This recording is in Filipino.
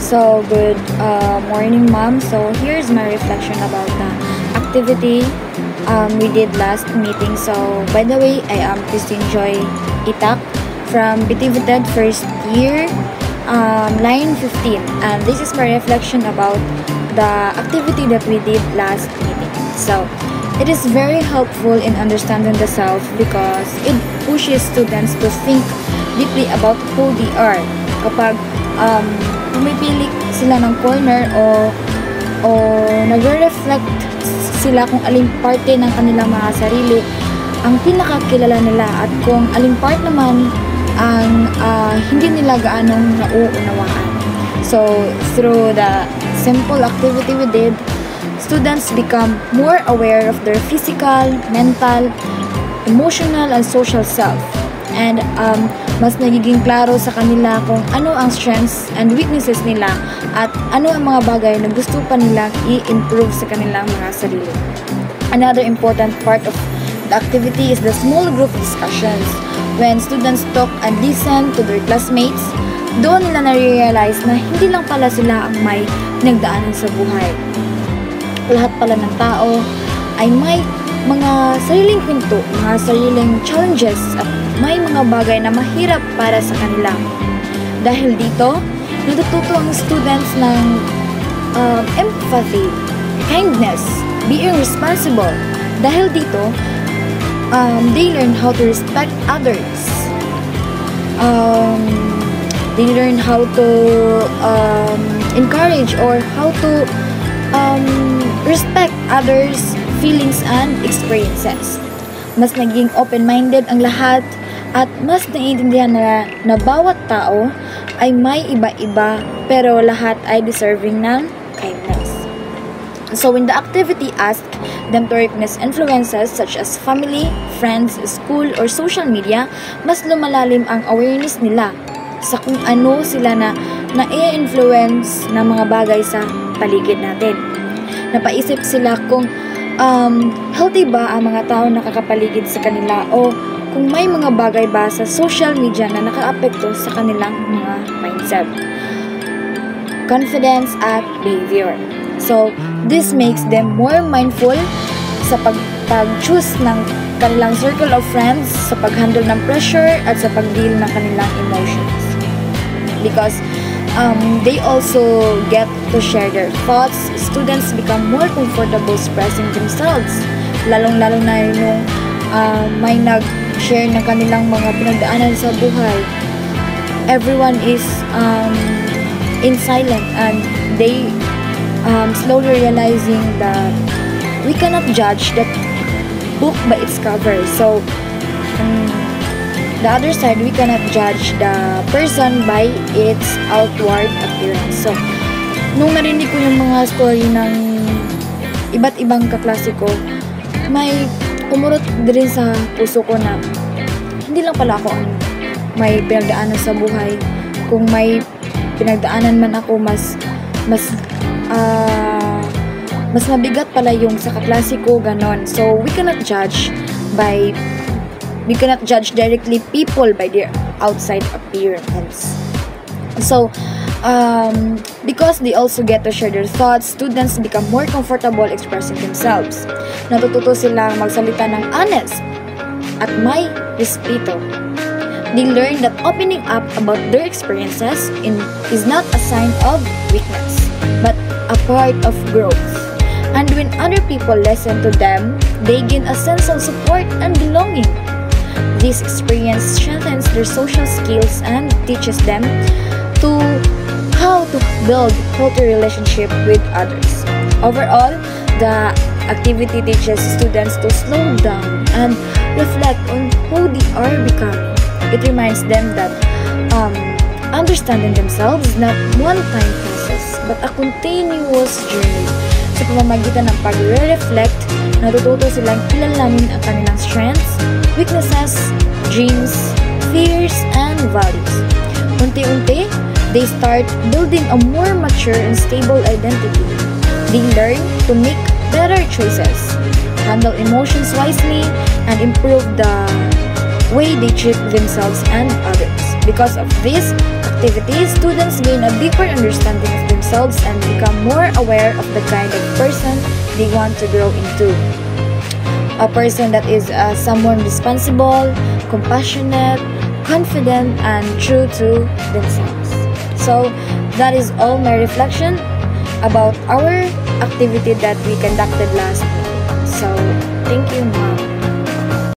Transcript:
So, good morning, ma'am. So, here's my reflection about the activity we did last meeting. So, by the way, I am Christine Joy Itak from BTVTED first year, line 15. And this is my reflection about the activity that we did last meeting. So, it is very helpful in understanding the self because it pushes students to think deeply about who they are. Kapag pumipili sila ng corner o nagre-reflect sila kung aling parte ng kanilang mga sarili ang pinakakilala nila at kung aling part naman ang hindi nila gaanong nauunawaan. So, through the simple activity we did, students become more aware of their physical, mental, emotional, and social self. And mas nagiging klaro sa kanila kung ano ang strengths and weaknesses nila at ano ang mga bagay na gusto pa nilang i-improve sa kanilang mga sarili. Another important part of the activity is the small group discussions. When students talk and listen to their classmates, doon nila na-realize na hindi lang pala sila ang may pinagdaanan sa buhay. Lahat pala ng tao ay may mga sariling kwento, mga sariling challenges at may mga bagay na mahirap para sa kanila. Dahil dito, natututo ang students ng empathy, kindness, being responsible. Dahil dito, they learn how to respect others. They learn how to encourage or how to respect others' feelings and experiences. Mas naging open-minded ang lahat at mas naiintindihan na bawat tao ay may iba-iba pero lahat ay deserving ng kindness. So when the activity asked them to recognize influences such as family, friends, school, or social media, mas lumalalim ang awareness nila sa kung ano sila na i-influence ng mga bagay sa paligid natin. Napaisip sila kung healthy ba ang mga tao na nakakapaligid sa kanila o kung may mga bagay ba sa social media na nakaapekto sa kanilang mga mindset, confidence at behavior. So, this makes them more mindful sa pag-choose ng kanilang circle of friends, sa pag-handle ng pressure at sa pag-deal ng kanilang emotions. Because they also get to share their thoughts, students become more comfortable expressing themselves. Lalong-lalo na yung may nag-share ng kanilang mga pinagdaanan sa buhay. Everyone is in silent and they slowly realizing that we cannot judge the book by its cover. So, the other side, we cannot judge the person by its outward appearance. So, nung narinig ko yung mga story ng iba't ibang kaklase ko, may umurot din sa puso ko na hindi lang pala ako ang may pinagdaanan sa buhay. Kung may pinagdaanan man ako, mas mabigat pala yung sa kaklase ko, ganon. So, we cannot judge directly people by their outside appearance. So, because they also get to share their thoughts, students become more comfortable expressing themselves. Natututo silang magsalita ng honest at may respeto. They learn that opening up about their experiences is not a sign of weakness, but a part of growth. And when other people listen to them, they gain a sense of support and belonging. This experience strengthens their social skills and teaches them how to build healthy relationship with others. Overall, the activity teaches students to slow down and reflect on who they are becoming. It reminds them that understanding themselves is not one-time process, but a continuous journey. Sa pamamagitan ng pag-reflect, natututo silang kilalanin ang kanilang strengths, weaknesses, dreams, fears, and values. Unti-unti, they start building a more mature and stable identity. They learn to make better choices, handle emotions wisely, and improve the way they treat themselves and others. Because of this, activities, students gain a deeper understanding of themselves and become more aware of the kind of person they want to grow into. A person that is someone responsible, compassionate, confident, and true to themselves. So that is all my reflection about our activity that we conducted last week. So thank you, Mom.